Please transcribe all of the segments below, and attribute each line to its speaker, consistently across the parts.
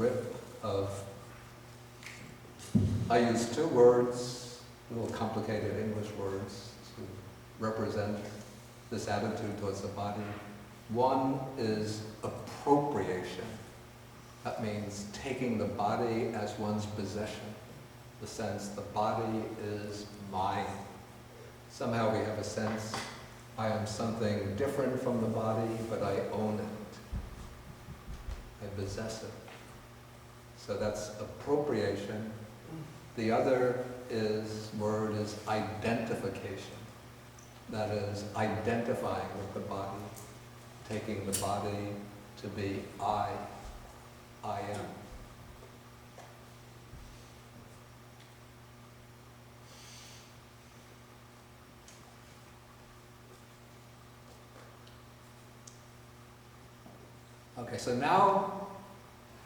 Speaker 1: grip of, I use two words, little complicated English words, to represent this attitude towards the body. One is appropriation. That means taking the body as one's possession. The sense the body is mine. Somehow we have a sense I am something different from the body, but I own it. I possess it. So that's appropriation. The other word is identification. That is identifying with the body, taking the body to be I am. Okay, so now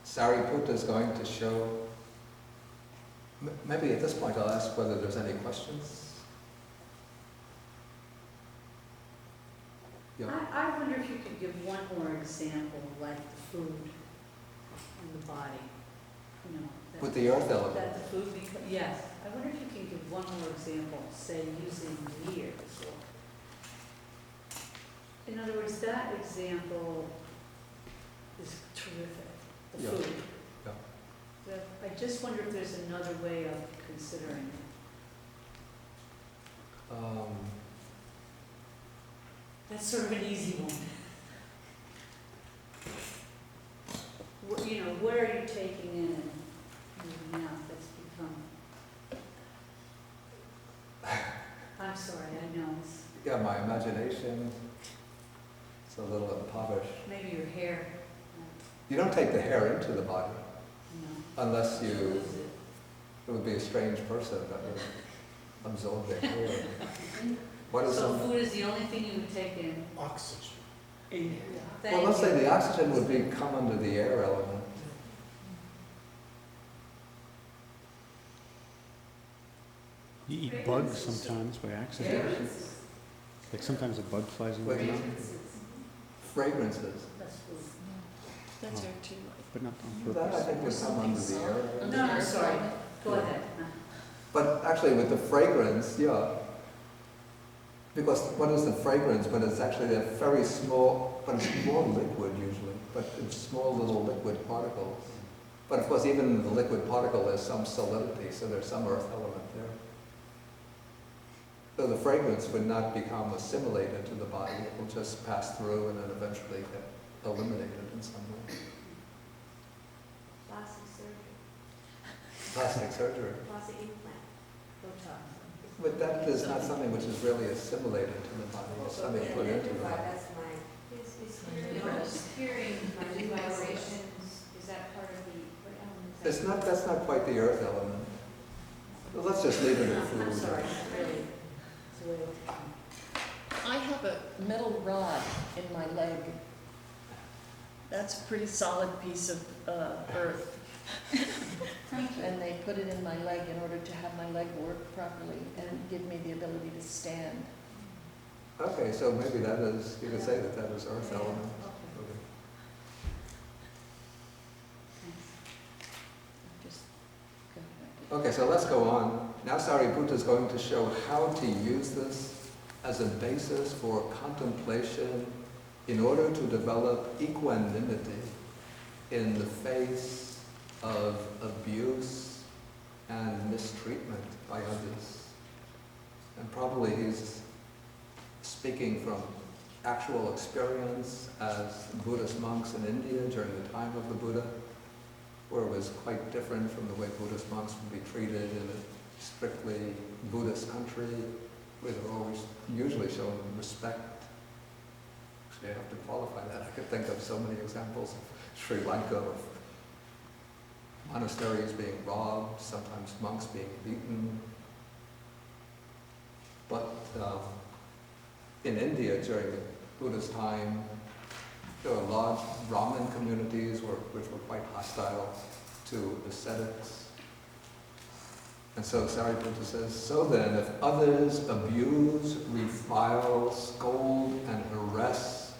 Speaker 1: Sariputta is going to show, maybe at this point I'll ask whether there's any questions. Yeah.
Speaker 2: I wonder if you could give one more example, like the food and the body. You know,
Speaker 1: With the earth element.
Speaker 2: That the food yes. I wonder if you can give one more example, say using years. Or, in other words, that example is terrific. The
Speaker 1: Yeah.
Speaker 2: food.
Speaker 1: Yeah.
Speaker 2: So I just wonder if there's another way of considering it. That's sort of an easy one. You know, what are you taking in and moving out that's become... I'm sorry, I know.
Speaker 1: Yeah, my imagination, it's a little impoverished.
Speaker 2: Maybe your hair.
Speaker 1: You don't take the hair into the body,
Speaker 2: No.
Speaker 1: unless it would be a strange person that would absorb their hair. What is
Speaker 2: So food is the only thing you would take in?
Speaker 3: Oxygen.
Speaker 1: Well, let's say the oxygen would come under the air element.
Speaker 4: You eat bugs sometimes by accident. Like sometimes a bug flies in your mouth.
Speaker 1: Fragrances.
Speaker 2: That's food.
Speaker 5: That's air too.
Speaker 4: But not on
Speaker 1: That I
Speaker 4: purpose.
Speaker 1: think would come under the air.
Speaker 2: No, I'm sorry. Go ahead.
Speaker 1: But actually with the fragrance, yeah. Because what is the fragrance? But it's actually a very small, but it's more liquid usually, but it's small little liquid particles. But of course even in the liquid particle there's some solidity, so there's some earth element there. So the fragrance would not become assimilated to the body, it will just pass through and then eventually get eliminated in some way.
Speaker 6: Plastic surgery.
Speaker 1: Plastic surgery.
Speaker 6: Plastic implant.
Speaker 2: Botox.
Speaker 1: But that is not something which is really assimilated to the body, it's something put into the body.
Speaker 6: That's my, is hearing my new vibrations, is that part of the, what element?
Speaker 1: That's not quite the earth element. But let's just leave it at food.
Speaker 2: I'm sorry, really. It's a way of...
Speaker 5: I have a metal rod in my leg. That's a pretty solid piece of earth. And they put it in my leg in order to have my leg work properly and give me the ability to stand.
Speaker 1: Okay, so maybe that is, you could say that that is earth element.
Speaker 5: Just go ahead.
Speaker 1: Okay, so let's go on. Now Sariputta is going to show how to use this as a basis for contemplation in order to develop equanimity in the face of abuse and mistreatment by others. And probably he's speaking from actual experience as Buddhist monks in India during the time of the Buddha, where it was quite different from the way Buddhist monks would be treated in a strictly Buddhist country, where they're always usually shown respect. Actually, I have to qualify that. I could think of so many examples of Sri Lanka, of monasteries being robbed, sometimes monks being beaten. But in India during the Buddha's time, there were large Brahmin communities which were quite hostile to ascetics. And so Sariputta says, so then, if others abuse, revile, scold, and harass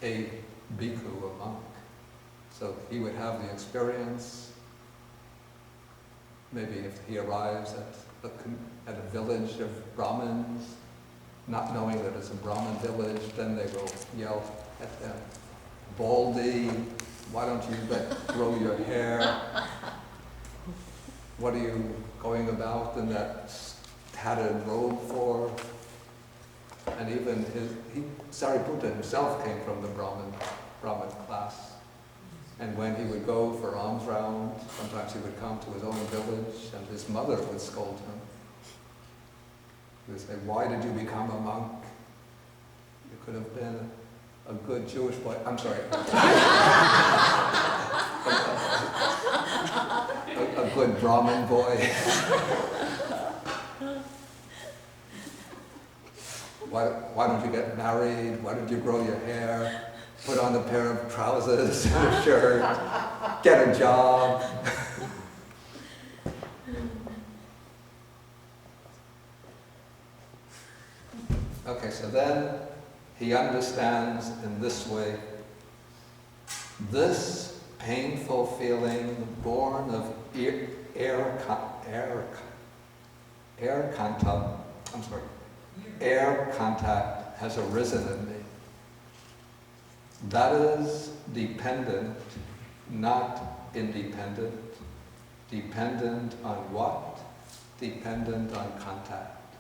Speaker 1: a bhikkhu, a monk, So he would have the experience, maybe if he arrives at a village of Brahmins, not knowing that it's a Brahmin village, then they will yell at them, "Baldy, why don't you grow your hair? What are you going about in that tattered robe for?" And even Sariputta himself came from the Brahmin class. And when he would go for alms round, sometimes he would come to his own village and his mother would scold him. He would say, "Why did you become a monk? You could have been a good Jewish boy." I'm sorry. a good Brahmin boy. Why don't you get married? Why don't you grow your hair? Put on a pair of trousers and a shirt. Get a job. Okay, so then he understands in this way, this painful feeling born of air contact has arisen in me. That is dependent, not independent. Dependent on what? Dependent on contact.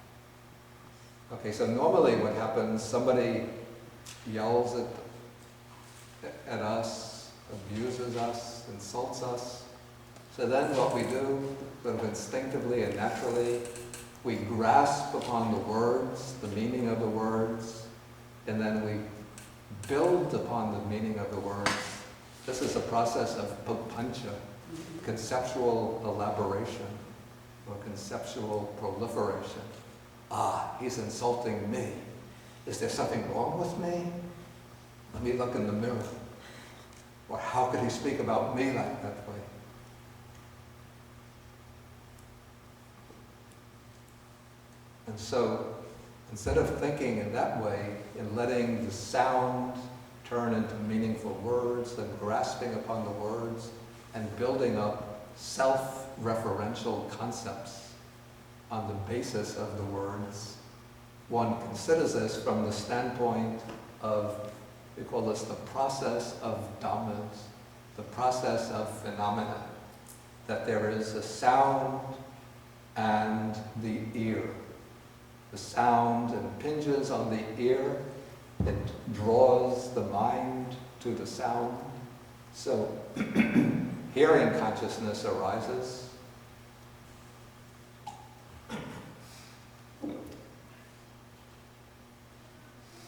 Speaker 1: Okay, so normally what happens, somebody yells at us, abuses us, insults us. So then what we do, sort of instinctively and naturally, we grasp upon the words, the meaning of the words, and then we build upon the meaning of the words. This is a process of papancha, conceptual elaboration, or conceptual proliferation. Ah, he's insulting me. Is there something wrong with me? Let me look in the mirror. Or how could he speak about me like that way? And so, instead of thinking in that way, in letting the sound turn into meaningful words, and grasping upon the words, and building up self-referential concepts on the basis of the words, one considers this from the standpoint of, we call this the process of dhammas, the process of phenomena, that there is a sound and the ear. The sound impinges on the ear, it draws the mind to the sound. So hearing consciousness arises.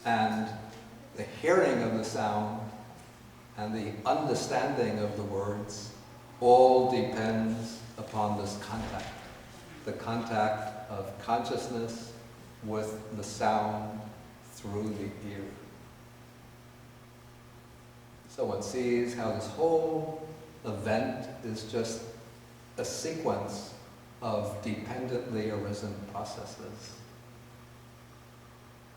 Speaker 1: And the hearing of the sound and the understanding of the words all depends upon this contact, the contact of consciousness with the sound through the ear. So one sees how this whole event is just a sequence of dependently arisen processes.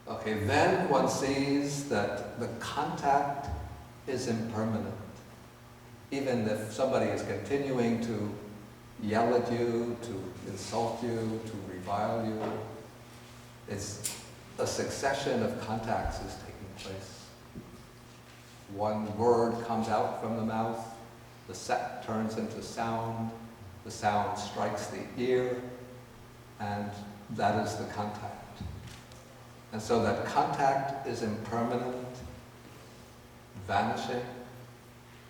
Speaker 1: Okay, then one sees that the contact is impermanent. Even if somebody is continuing to yell at you, to insult you, to revile you, it's a succession of contacts is taking place. One word comes out from the mouth, the set turns into sound, the sound strikes the ear, and that is the contact. And so that contact is impermanent, vanishing.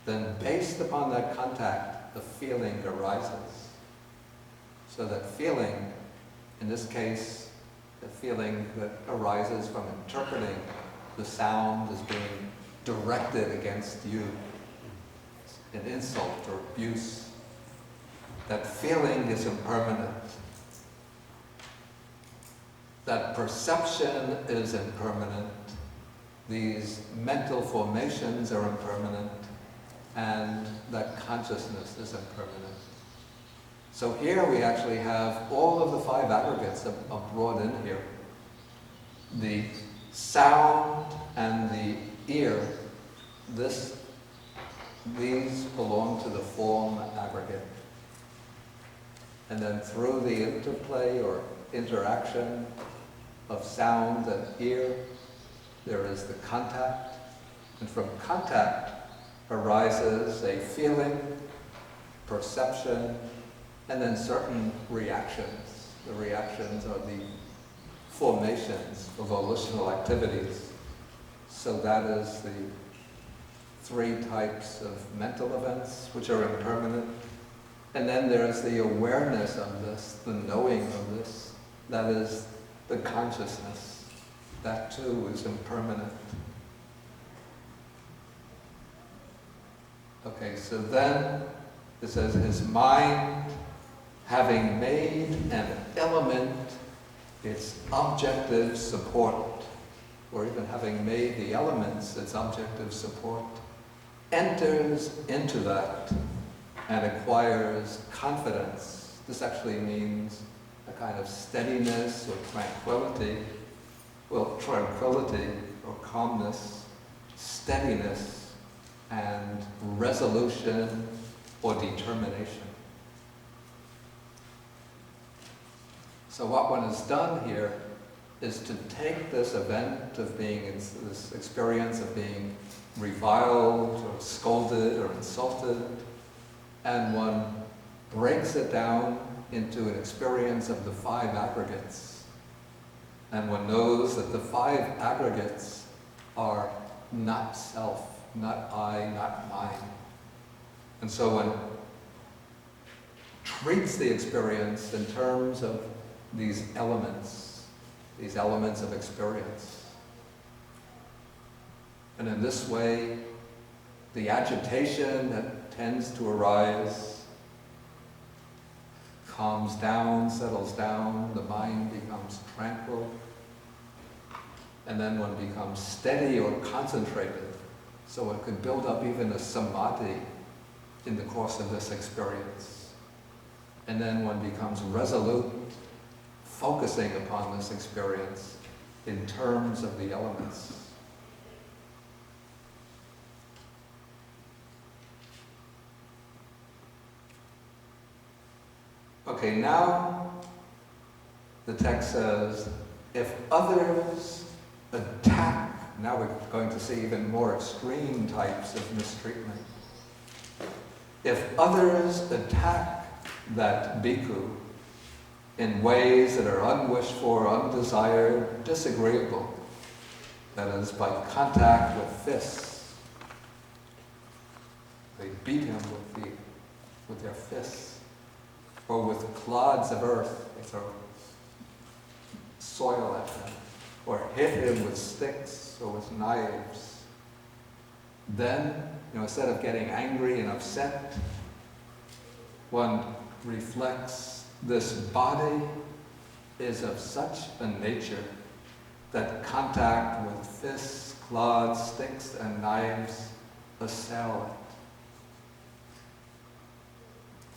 Speaker 1: Then based upon that contact, the feeling arises. So that feeling, in this case, the feeling that arises from interpreting the sound as being directed against you, an insult or abuse, that feeling is impermanent. That perception is impermanent. These mental formations are impermanent, and that consciousness is impermanent. So here we actually have all of the five aggregates are brought in here. The sound and the ear, this these belong to the form aggregate. And then through the interplay or interaction of sound and ear, there is the contact. And from contact arises a feeling, perception, and then certain reactions. The reactions are the formations of volitional activities. So that is the three types of mental events, which are impermanent. And then there's the awareness of this, the knowing of this. That is the consciousness. That too is impermanent. Okay, so then it says, his mind, having made an element its objective support, or even having made the elements its objective support, enters into that and acquires confidence. This actually means a kind of steadiness or tranquility. Well, tranquility or calmness, steadiness, and resolution or determination. So what one has done here is to take this event of being, this experience of being reviled or scolded or insulted, and one breaks it down into an experience of the five aggregates. And one knows that the five aggregates are not self, not I, not mine. And so one treats the experience in terms of these elements of experience. And in this way, the agitation that tends to arise calms down, settles down, the mind becomes tranquil, and then one becomes steady or concentrated, so one could build up even a samadhi in the course of this experience. And then one becomes resolute, focusing upon this experience in terms of the elements. Okay, now the text says, if others attack, now we're going to see even more extreme types of mistreatment. If others attack that bhikkhu in ways that are unwished for, undesired, disagreeable, that is, by contact with fists, they beat him with their fists, or with clods of earth, they throw soil at him, or hit him with sticks or with knives. Then, instead of getting angry and upset, one reflects this body is of such a nature that contact with fists, clods, sticks, and knives assail it.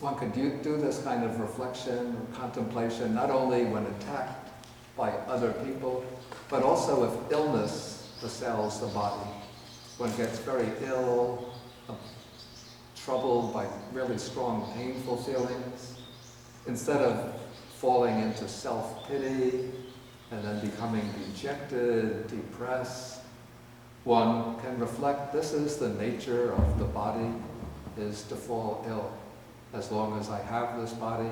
Speaker 1: One could do this kind of reflection or contemplation not only when attacked by other people, but also if illness assails the body. One gets very ill, troubled by really strong, painful feelings. Instead of falling into self-pity and then becoming dejected, depressed, one can reflect, this is the nature of the body, is to fall ill. As long as I have this body,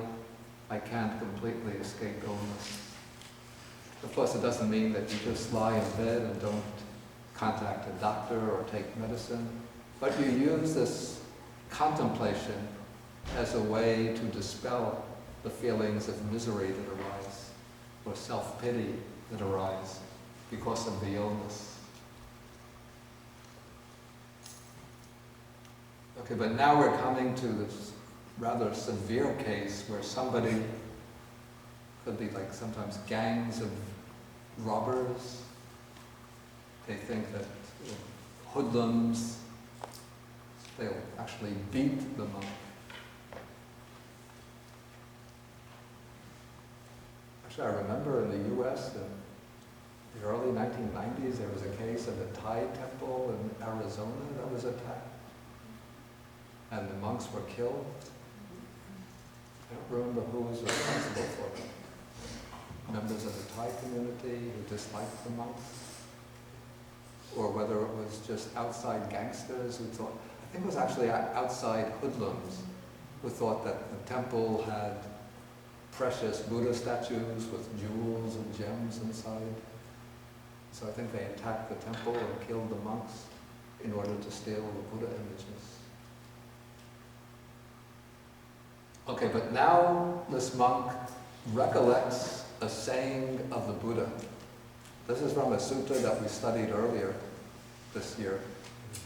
Speaker 1: I can't completely escape illness. Of course, it doesn't mean that you just lie in bed and don't contact a doctor or take medicine, but you use this contemplation as a way to dispel the feelings of misery that arise, or self-pity that arise because of the illness. Okay, but now we're coming to this rather severe case where somebody, could be like sometimes gangs of robbers, they think that hoodlums, they'll actually beat the monk. Actually, I remember in the US in the early 1990s, there was a case of the Thai temple in Arizona that was attacked. and the monks were killed. I don't remember who was responsible for it. Members of the Thai community who disliked the monks, or whether it was just outside gangsters who thought, I think it was actually outside hoodlums who thought that the temple had precious Buddha statues with jewels and gems inside. So I think they attacked the temple and killed the monks in order to steal the Buddha images. Okay, but now this monk recollects a saying of the Buddha. This is from a sutta that we studied earlier this year.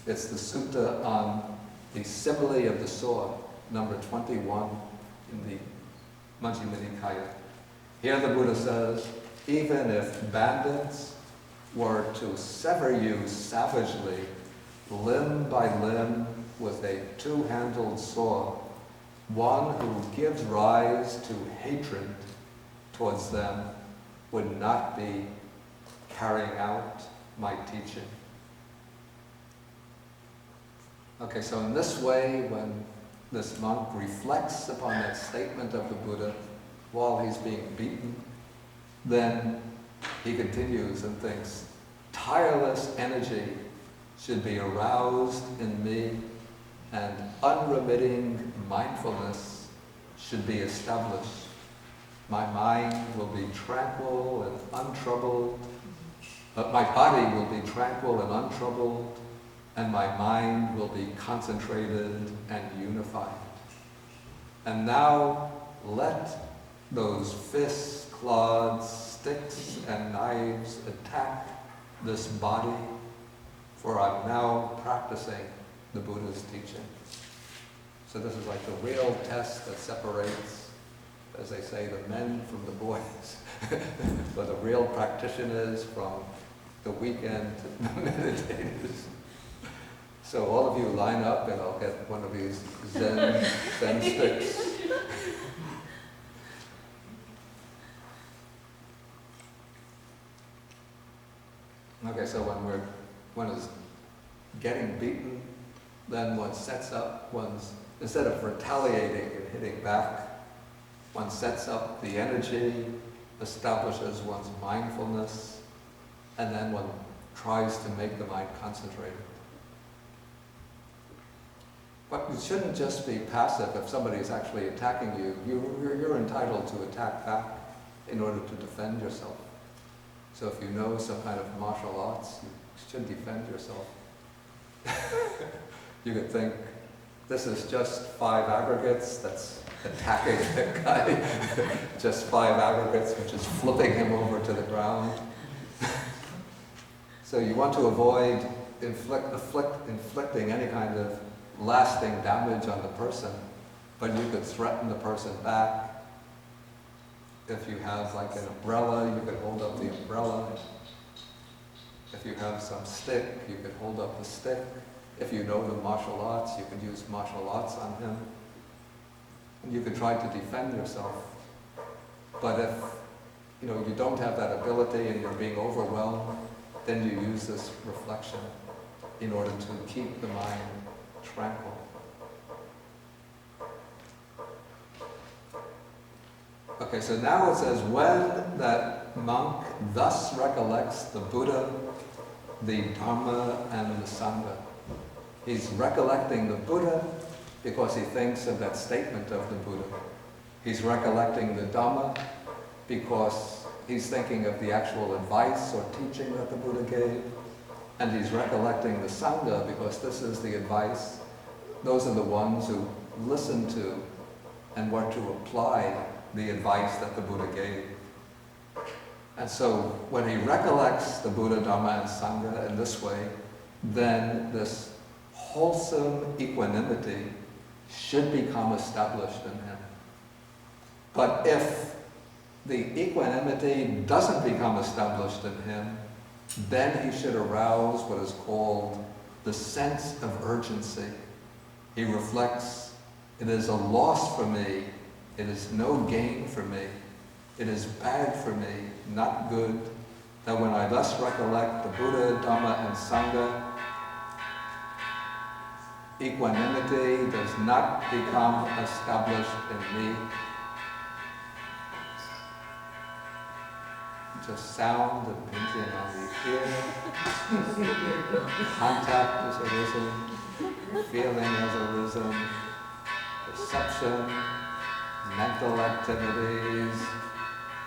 Speaker 1: It's the sutta on the simile of the sword, number 21 in the Majjhima Nikaya. Here the Buddha says, even if bandits were to sever you savagely, limb by limb, with a two-handled sword, one who gives rise to hatred towards them would not be carrying out my teaching. Okay, so in this way, when this monk reflects upon that statement of the Buddha while he's being beaten, then he continues and thinks, tireless energy should be aroused in me, and unremitting mindfulness should be established. My mind will be tranquil and untroubled. My body will be tranquil and untroubled, and my mind will be concentrated and unified. And now let those fists, claws, sticks, and knives attack this body, for I'm now practicing the Buddha's teaching. So this is like the real test that separates, as they say, the men from the boys, for the real practitioners from the weekend meditators. So all of you line up and I'll get one of these Zen sticks. Okay, so when one is getting beaten, then one sets up instead of retaliating and hitting back, one sets up the energy, establishes one's mindfulness, and then one tries to make the mind concentrated. But you shouldn't just be passive if somebody is actually attacking you. You're entitled to attack back in order to defend yourself. So if you know some kind of martial arts, you should defend yourself. You could think, this is just 5 aggregates that's attacking the guy. Just 5 aggregates, which is flipping him over to the ground. So you want to avoid inflicting any kind of lasting damage on the person, but you could threaten the person back. If you have like an umbrella, you could hold up the umbrella. If you have some stick, you could hold up the stick. If you know the martial arts, you could use martial arts on him. And you could try to defend yourself. But if you don't have that ability and you're being overwhelmed, then you use this reflection in order to keep the mind tranquil. Okay, so now it says, when that monk thus recollects the Buddha, the Dharma, and the Sangha. He's recollecting the Buddha because he thinks of that statement of the Buddha. He's recollecting the Dhamma because he's thinking of the actual advice or teaching that the Buddha gave. And he's recollecting the Sangha because this is the advice. Those are the ones who listen to and were to apply the advice that the Buddha gave. And so when he recollects the Buddha, Dhamma, and Sangha in this way, then this wholesome equanimity should become established in him. But if the equanimity doesn't become established in him, then he should arouse what is called the sense of urgency. He reflects, it is a loss for me, it is no gain for me, it is bad for me, not good, that when I thus recollect the Buddha, Dhamma, and Sangha, equanimity does not become established in me. Just sound impinging on the ear. Contact has arisen. Feeling has arisen. Perception. Mental activities.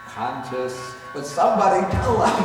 Speaker 1: Conscious. But somebody tell them.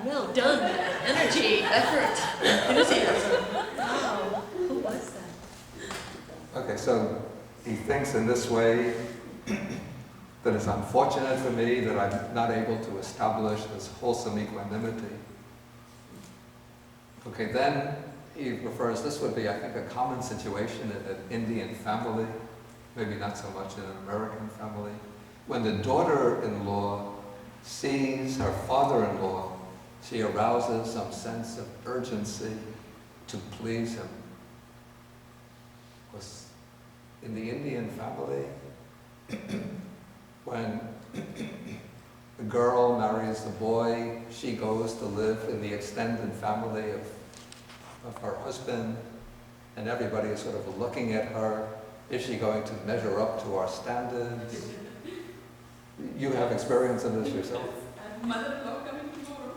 Speaker 5: Well done. Energy, effort, enthusiasm. Wow. Who was that?
Speaker 1: Okay, so he thinks in this way that it's unfortunate for me that I'm not able to establish this wholesome equanimity. Okay, then he refers, this would be, I think, a common situation in an Indian family, maybe not so much in an American family, when the daughter-in-law sees her father-in-law, she arouses some sense of urgency to please him. Because in the Indian family, when the girl marries the boy, she goes to live in the extended family of her husband, and everybody is sort of looking at her. Is she going to measure up to our standards? You have experience in this yourself?
Speaker 6: Mother-in-law coming tomorrow.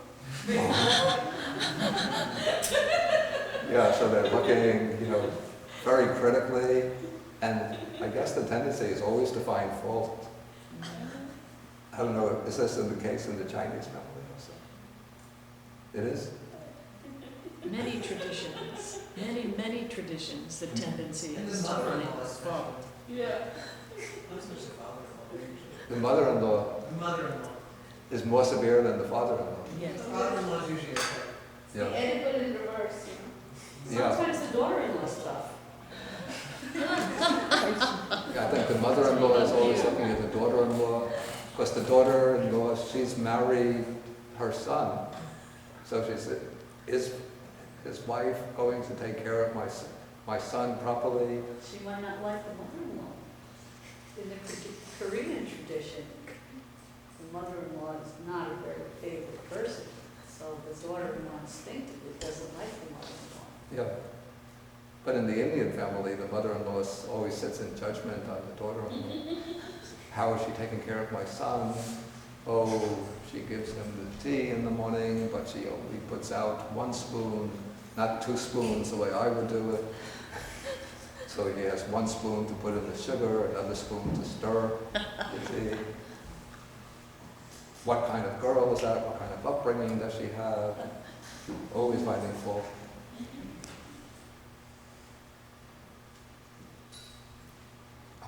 Speaker 1: Yeah, so they're looking, very critically, and I guess the tendency is always to find fault. I don't know, is this the case in the Chinese family also? It is?
Speaker 5: Many traditions, the tendency is to find fault.
Speaker 6: Yeah.
Speaker 1: The mother-in-law
Speaker 3: The mother-in-law.
Speaker 1: is more severe than the father-in-law.
Speaker 5: Yes.
Speaker 3: The father-in-law is usually okay.
Speaker 1: Yeah.
Speaker 6: And put it in reverse,
Speaker 1: Yeah.
Speaker 2: Sometimes the daughter-in-law stuff.
Speaker 1: Yeah, I think the mother-in-law is always looking at the daughter-in-law, because the daughter-in-law, she's married her son. So she said, is his wife going to take care of my son properly?
Speaker 2: She might not like the mother-in-law. In the Korean tradition, the mother-in-law is not a very favorite person. So the daughter-in-law instinctively doesn't like the mother-in-law.
Speaker 1: Yeah. But in the Indian family, the mother-in-law always sits in judgment on the daughter-in-law. How is she taking care of my son? Oh, she gives him the tea in the morning, but she only puts out 1 spoon, not 2 spoons the way I would do it. So he has 1 spoon to put in the sugar, another spoon to stir the tea. What kind of girl is that? What kind of upbringing does she have? Always finding fault.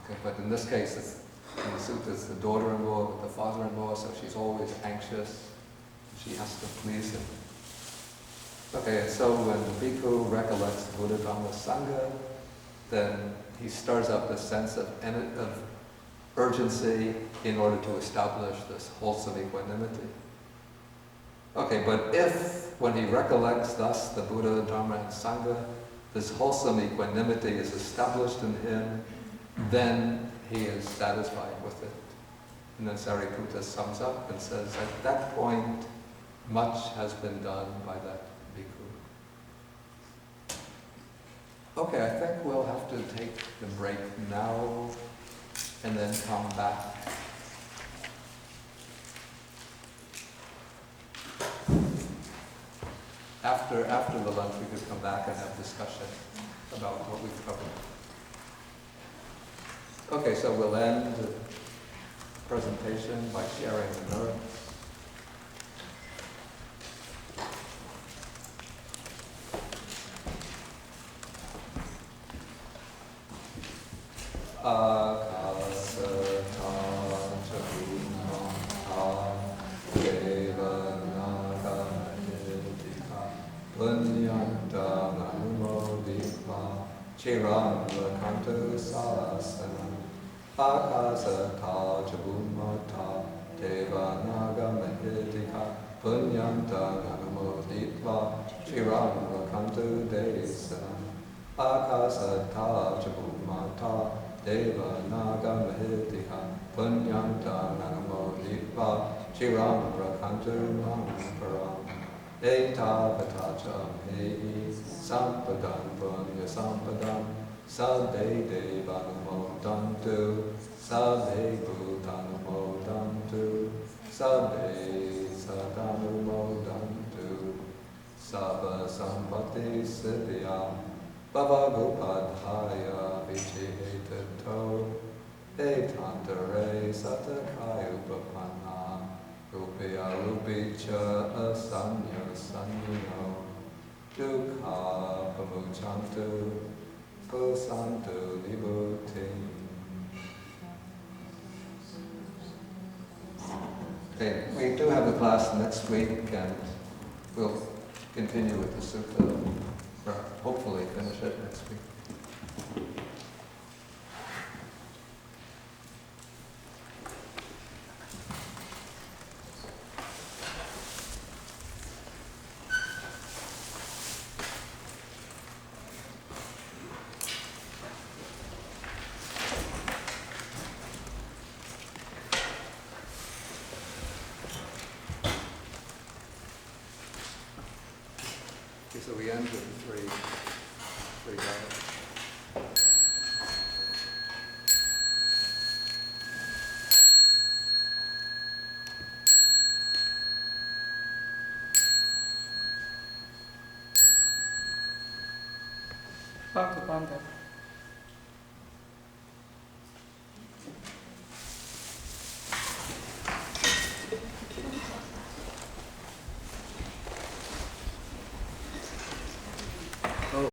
Speaker 1: Okay, but in this case, in the sutta, it's the daughter-in-law with the father-in-law, so she's always anxious. She has to please him. Okay, and so when the bhikkhu recollects Buddha, Dhamma, Sangha, then he stirs up this sense of urgency in order to establish this wholesome equanimity. Okay, but if, when he recollects thus the Buddha, Dharma, and Sangha, this wholesome equanimity is established in him, then he is satisfied with it. And then Sariputta sums up and says, at that point, much has been done by that bhikkhu. Okay, I think we'll have to take the break now and then come back. After the lunch, we could come back and have discussion about what we've covered. Okay, so we'll end the presentation by sharing the notes. Akasata Chabumata Deva Naga Mahitika Punyanta Nanamoditva Shiram Rakantu Desanam Akasata Chabumata Deva Naga Mahitika Punyanta Nanamoditva Shiram Rakantu Manaparam Eta Patacham Hei Sampadan Punya Sampadan Sabbe Devanumodantu Sabbe Bhutanumodantu Sabbe Sadanumodantu Sabba Sampati Siddhya Bhavagupadhaya Vichihetato Etantare Satakaya Upapanna Rupya Rupicha Asanya Sanyino Dukha Pamuchantu Santo Vibhutim. Okay, we do have a class next week and we'll continue with the sutta, or hopefully finish it next week. Okay, so we end with three dollars.
Speaker 5: Bhakti Banda.